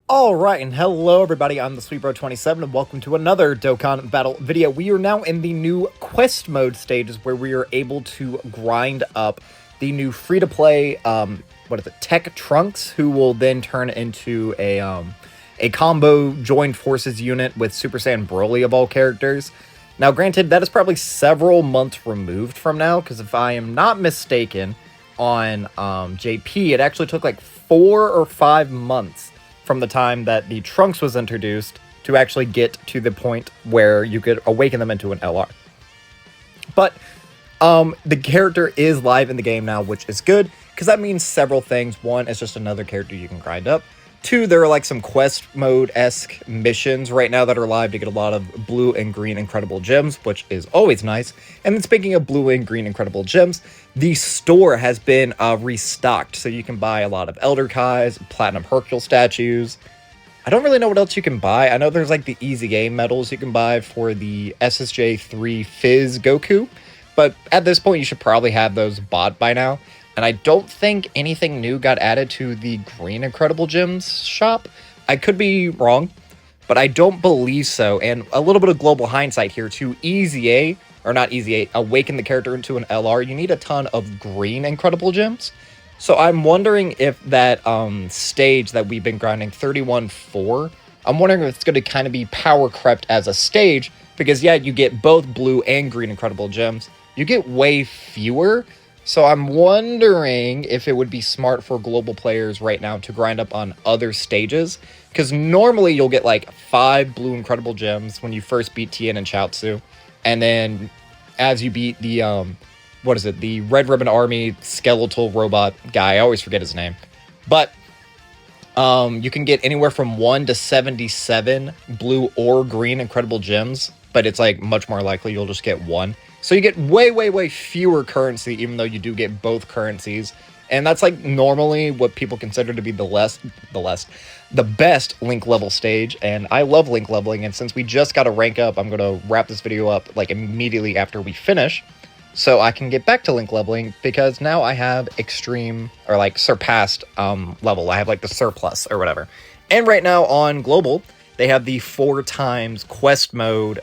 Alright, and hello everybody, I'm the SweetBro27, and welcome to another Dokkan Battle video. We are now in the new quest mode stages, where we are able to grind up the new free-to-play, Tech Trunks, who will then turn into a combo joined forces unit with Super Saiyan Broly of all characters. Now granted, that is probably several months removed from now, because if I am not mistaken, on JP, it actually took like 4 or 5 months from the time that the Trunks was introduced to actually get to the point where you could awaken them into an LR. But the character is live in the game now, which is good, because that means several things. One, it's just another character you can grind up. Two, there are like some quest mode-esque missions right now that are live to get a lot of blue and green incredible gems, which is always nice. And then speaking of blue and green incredible gems, the store has been restocked, so you can buy a lot of Elder Kai's, Platinum Hercule statues. I don't really know what else you can buy. I know there's like the Easy Game medals you can buy for the SSJ3 Fizz Goku, but at this point you should probably have those bought by now. And I don't think anything new got added to the Green Incredible Gems shop. I could be wrong, but I don't believe so. And a little bit of global hindsight here too. Awaken the character into an LR, you need a ton of Green Incredible Gems. So I'm wondering if that stage that we've been grinding 31-4, I'm wondering if it's going to kind of be power crept as a stage. Because yeah, you get both blue and green Incredible Gems. You get way fewer. So I'm wondering if it would be smart for global players right now to grind up on other stages. Because normally you'll get like 5 blue incredible gems when you first beat Tien and Chaozu. And then as you beat the, the Red Ribbon Army skeletal robot guy. I always forget his name. But you can get anywhere from 1 to 77 blue or green incredible gems. But it's like much more likely you'll just get 1. So you get way fewer currency, even though you do get both currencies. And that's like normally what people consider to be the best link level stage. And I love link leveling. And since we just got to rank up, I'm going to wrap this video up like immediately after we finish, so I can get back to link leveling, because now I have extreme or like surpassed level. I have like the surplus or whatever. And right now on global, they have the 4 times quest mode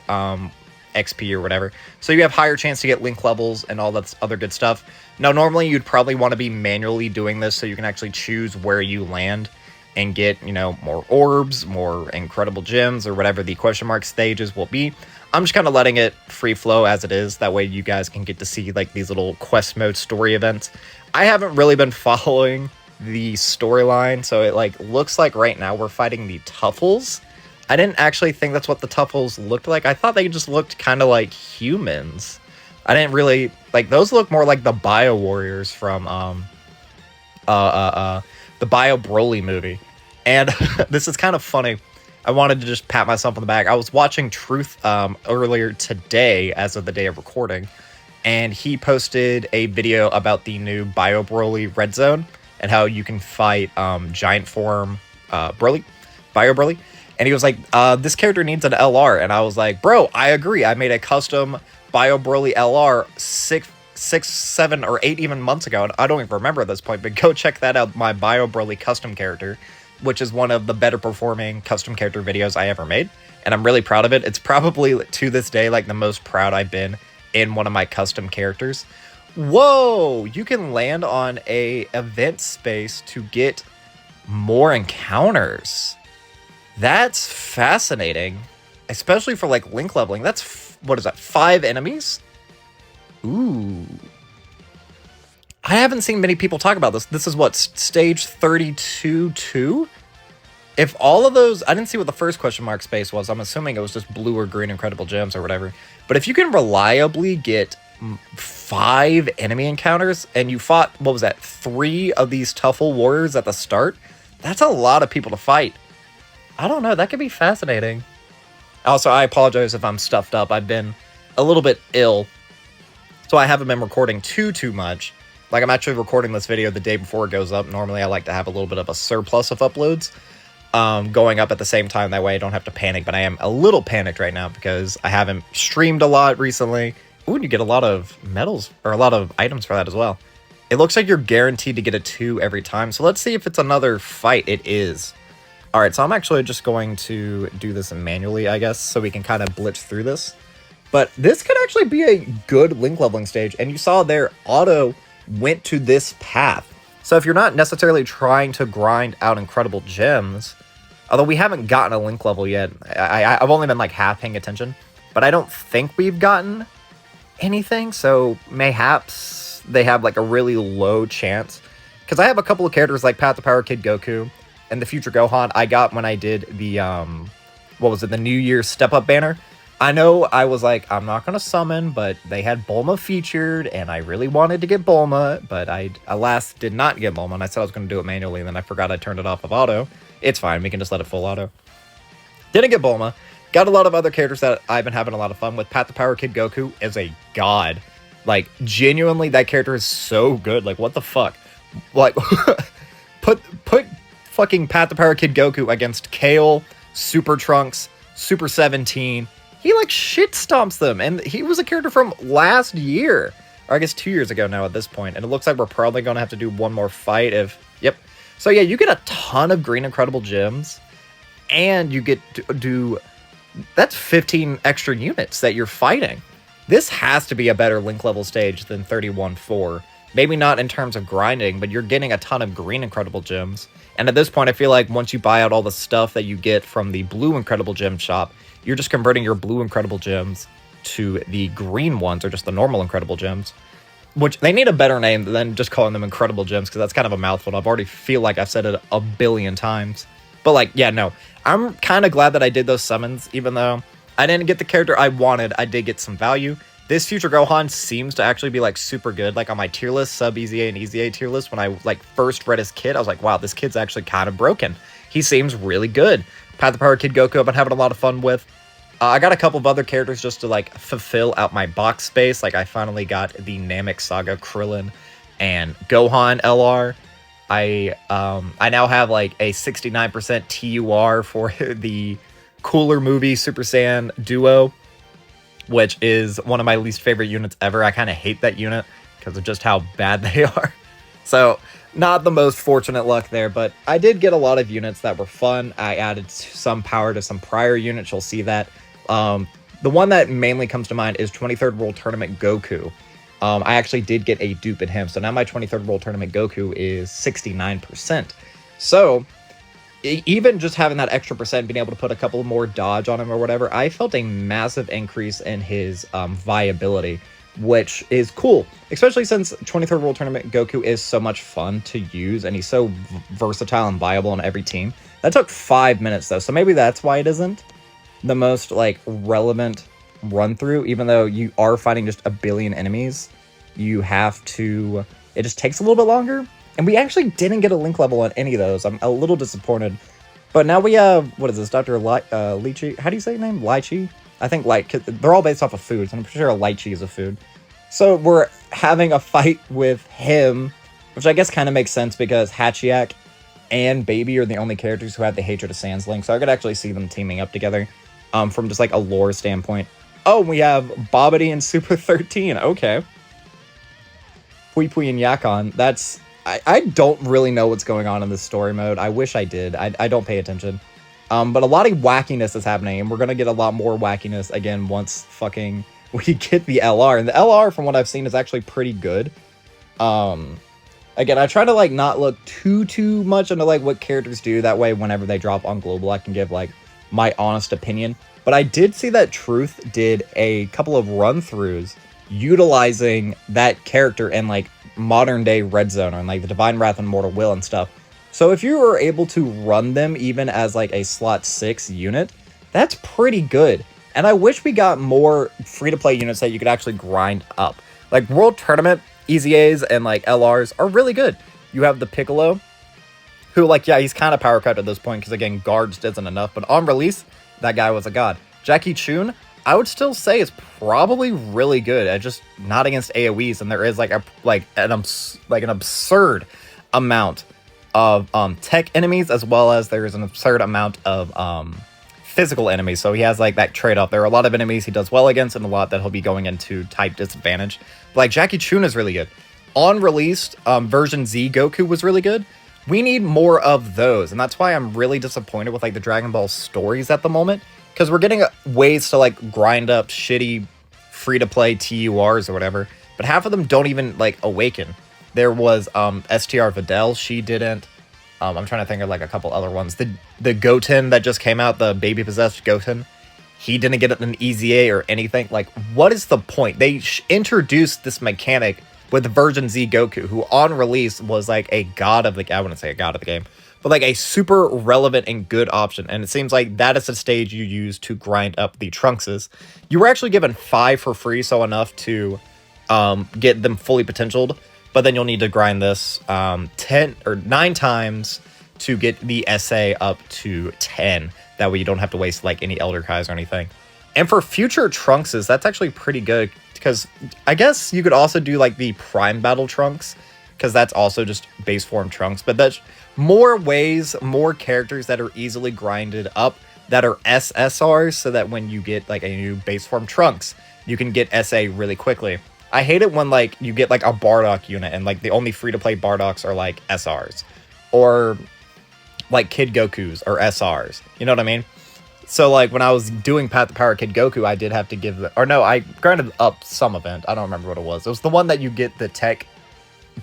XP or whatever. So you have higher chance to get link levels and all that other good stuff. Now, normally you'd probably want to be manually doing this so you can actually choose where you land and get, more orbs, more incredible gems, or whatever the question mark stages will be. I'm just kind of letting it free flow as it is. That way you guys can get to see like these little quest mode story events. I haven't really been following the storyline, so it like looks like right now we're fighting the Tuffles. I didn't actually think that's what the Tuffles looked like. I thought they just looked kind of like humans. I didn't really like those. Look more like the Bio Warriors from the Bio Broly movie. And this is kind of funny. I wanted to just pat myself on the back. I was watching Truth earlier today, as of the day of recording, and he posted a video about the new Bio Broly Red Zone and how you can fight giant form Broly, Bio Broly. And he was like, this character needs an LR. And I was like, bro, I agree. I made a custom Bio Broly LR 6, 7, or 8 even months ago. And I don't even remember at this point. But go check that out, my Bio Broly custom character, which is one of the better performing custom character videos I ever made. And I'm really proud of it. It's probably, to this day, like the most proud I've been in one of my custom characters. Whoa! You can land on a event space to get more encounters. That's fascinating, especially for like link leveling. That's, what is that, 5 enemies? Ooh. I haven't seen many people talk about this. This is what, stage 32-2? If all of those, I didn't see what the first question mark space was. I'm assuming it was just blue or green incredible gems or whatever. But if you can reliably get 5 enemy encounters and you fought, what was that, 3 of these Tuffle warriors at the start, that's a lot of people to fight. I don't know, that could be fascinating. Also, I apologize if I'm stuffed up. I've been a little bit ill, so I haven't been recording too much. Like, I'm actually recording this video the day before it goes up. Normally, I like to have a little bit of a surplus of uploads going up at the same time. That way, I don't have to panic, but I am a little panicked right now because I haven't streamed a lot recently. Ooh, and you get a lot of medals, or a lot of items for that as well. It looks like you're guaranteed to get a 2 every time, so let's see if it's another fight. It is. All right, so I'm actually just going to do this manually, I guess, so we can kind of blitz through this. But this could actually be a good link leveling stage, and you saw there, Auto went to this path. So if you're not necessarily trying to grind out incredible gems, although we haven't gotten a link level yet, I've only been like half paying attention, but I don't think we've gotten anything, so mayhaps they have like a really low chance. Because I have a couple of characters like Path to Power Kid Goku and the Future Gohan I got when I did the, what was it, the New Year's Step Up banner. I know I was like, I'm not going to summon, but they had Bulma featured, and I really wanted to get Bulma, but I, alas, did not get Bulma, and I said I was going to do it manually, and then I forgot I turned it off of auto. It's fine, we can just let it full auto. Didn't get Bulma. Got a lot of other characters that I've been having a lot of fun with. Path to Power Kid Goku is a god. Like, genuinely, that character is so good. Like, what the fuck? Like, put fucking Path to Power Kid Goku against Kale, Super Trunks, Super 17. He, like, shit stomps them. And he was a character from last year. Or I guess 2 years ago now at this point. And it looks like we're probably going to have to do one more fight if... Yep. So, yeah, you get a ton of green incredible gems. And you get to do... That's 15 extra units that you're fighting. This has to be a better link level stage than 31-4. Maybe not in terms of grinding, but you're getting a ton of green incredible gems. And at this point, I feel like once you buy out all the stuff that you get from the blue incredible gem shop, you're just converting your blue incredible gems to the green ones, or just the normal incredible gems. Which, they need a better name than just calling them incredible gems, because that's kind of a mouthful. I've already feel like I've said it a billion times. But, like, yeah, no. I'm kind of glad that I did those summons, even though I didn't get the character I wanted. I did get some value. This Future Gohan seems to actually be, like, super good. Like, on my tier list, sub Easy A and Easy A tier list, when I, like, first read his kid, I was like, wow, this kid's actually kind of broken. He seems really good. Path to Power Kid Goku I've been having a lot of fun with. I got a couple of other characters just to, like, fulfill out my box space. Like, I finally got the Namek Saga Krillin and Gohan LR. I now have, like, a 69% TUR for the Cooler Movie Super Saiyan Duo, which is one of my least favorite units ever. I kind of hate that unit because of just how bad they are. So, not the most fortunate luck there, but I did get a lot of units that were fun. I added some power to some prior units. You'll see that. The one that mainly comes to mind is 23rd World Tournament Goku. I actually did get a dupe in him, so now my 23rd World Tournament Goku is 69%. So, even just having that extra percent, being able to put a couple more dodge on him or whatever, I felt a massive increase in his viability, which is cool, especially since 23rd World Tournament Goku is so much fun to use, and he's so versatile and viable on every team. That took 5 minutes, though, so maybe that's why it isn't the most, like, relevant run-through. Even though you are fighting just a billion enemies, you have to... It just takes a little bit longer, and we actually didn't get a link level on any of those. I'm a little disappointed. But now we have... What is this? Dr. Lychee? How do you say your name? Lychee? I think they're all based off of foods, and I'm pretty sure a lychee is a food. So we're having a fight with him, which I guess kind of makes sense because Hachiak and Baby are the only characters who have the hatred of Sans Link, so I could actually see them teaming up together from just like a lore standpoint. Oh, we have Bobbity and Super 13. Okay. Pui Pui and Yakon. That's... I don't really know what's going on in this story mode. I wish I did. I don't pay attention. But a lot of wackiness is happening, and we're going to get a lot more wackiness again once fucking we get the LR. And the LR, from what I've seen, is actually pretty good. Again, I try to, like, not look too much into, like, what characters do. That way, whenever they drop on Global, I can give, like, my honest opinion. But I did see that Truth did a couple of run-throughs utilizing that character in, like, modern-day Red Zone, and, like, the Divine Wrath and Mortal Will and stuff. So if you were able to run them even as, like, a slot 6 unit, that's pretty good. And I wish we got more free-to-play units that you could actually grind up. Like, World Tournament Easy A's and, like, LRs are really good. You have the Piccolo, who, like, yeah, he's kind of power cut at this point because, again, guards isn't enough. But on release, that guy was a god. Jackie Chun, I would still say is probably really good at just not against AoEs, and there is an absurd amount of tech enemies, as well as there is an absurd amount of physical enemies. So he has, like, that trade-off. There are a lot of enemies he does well against, and a lot that he'll be going into type disadvantage. But, like, Jackie Chun is really good. On released, version Z Goku was really good. We need more of those, and that's why I'm really disappointed with like the Dragon Ball stories at the moment, because we're getting ways to like grind up shitty free-to-play TURs or whatever, but half of them don't even like awaken. There was STR Videl, she didn't. I'm trying to think of like a couple other ones. The Goten that just came out, the baby possessed Goten, he didn't get an EZA or anything. Like, what is the point? They introduced this mechanic with version Z Goku, who on release was like a god of the, I wouldn't say a god of the game, but like a super relevant and good option. And it seems like that is the stage you use to grind up the Trunkses. You were actually given 5 for free, so enough to get them fully potentialed. But then you'll need to grind this 10 or 9 times to get the SA up to 10. That way you don't have to waste like any Elder Kais or anything. And for future Trunkses, that's actually pretty good, because I guess you could also do like the Prime Battle Trunks, because that's also just base form Trunks. But that's more ways, more characters that are easily grinded up that are SSRs, so that when you get like a new base form Trunks, you can get SA really quickly. I hate it when like you get like a Bardock unit and like the only free-to-play Bardocks are like SRs, or like Kid Gokus or SRs. You know what I mean? So like when I was doing Path to Power Kid Goku, I did have to give the, or no, I grinded up some event. I don't remember what it was. It was the one that you get the tech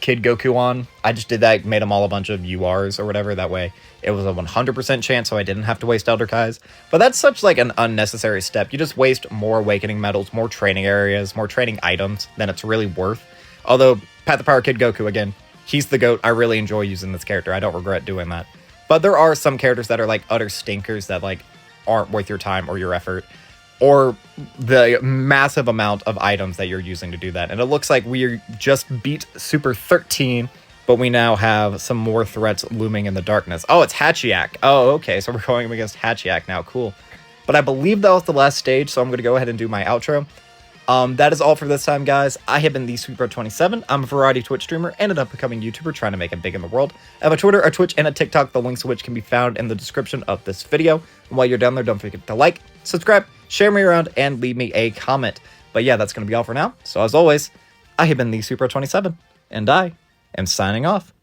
Kid Goku on. I just did that, made them all a bunch of URs or whatever. That way it was a 100% chance, so I didn't have to waste Elder Kais. But that's such like an unnecessary step. You just waste more awakening medals, more training areas, more training items than it's really worth. Although Path to Power Kid Goku, again, he's the GOAT. I really enjoy using this character. I don't regret doing that. But there are some characters that are like utter stinkers that like aren't worth your time or your effort, or the massive amount of items that you're using to do that. And it looks like we just beat Super 13, but we now have some more threats looming in the darkness. Oh, it's Hachiak. Oh, okay, so we're going against Hachiak now. Cool. But I believe that was the last stage, so I'm going to go ahead and do my outro. That is all for this time, guys. I have been the SweetBro27. I'm a variety Twitch streamer and an up-and-coming YouTuber trying to make it big in the world. I have a Twitter, a Twitch, and a TikTok, the links of which can be found in the description of this video. And while you're down there, don't forget to like, subscribe, share me around, and leave me a comment. But yeah, that's going to be all for now. So as always, I have been the SweetBro27, and I am signing off.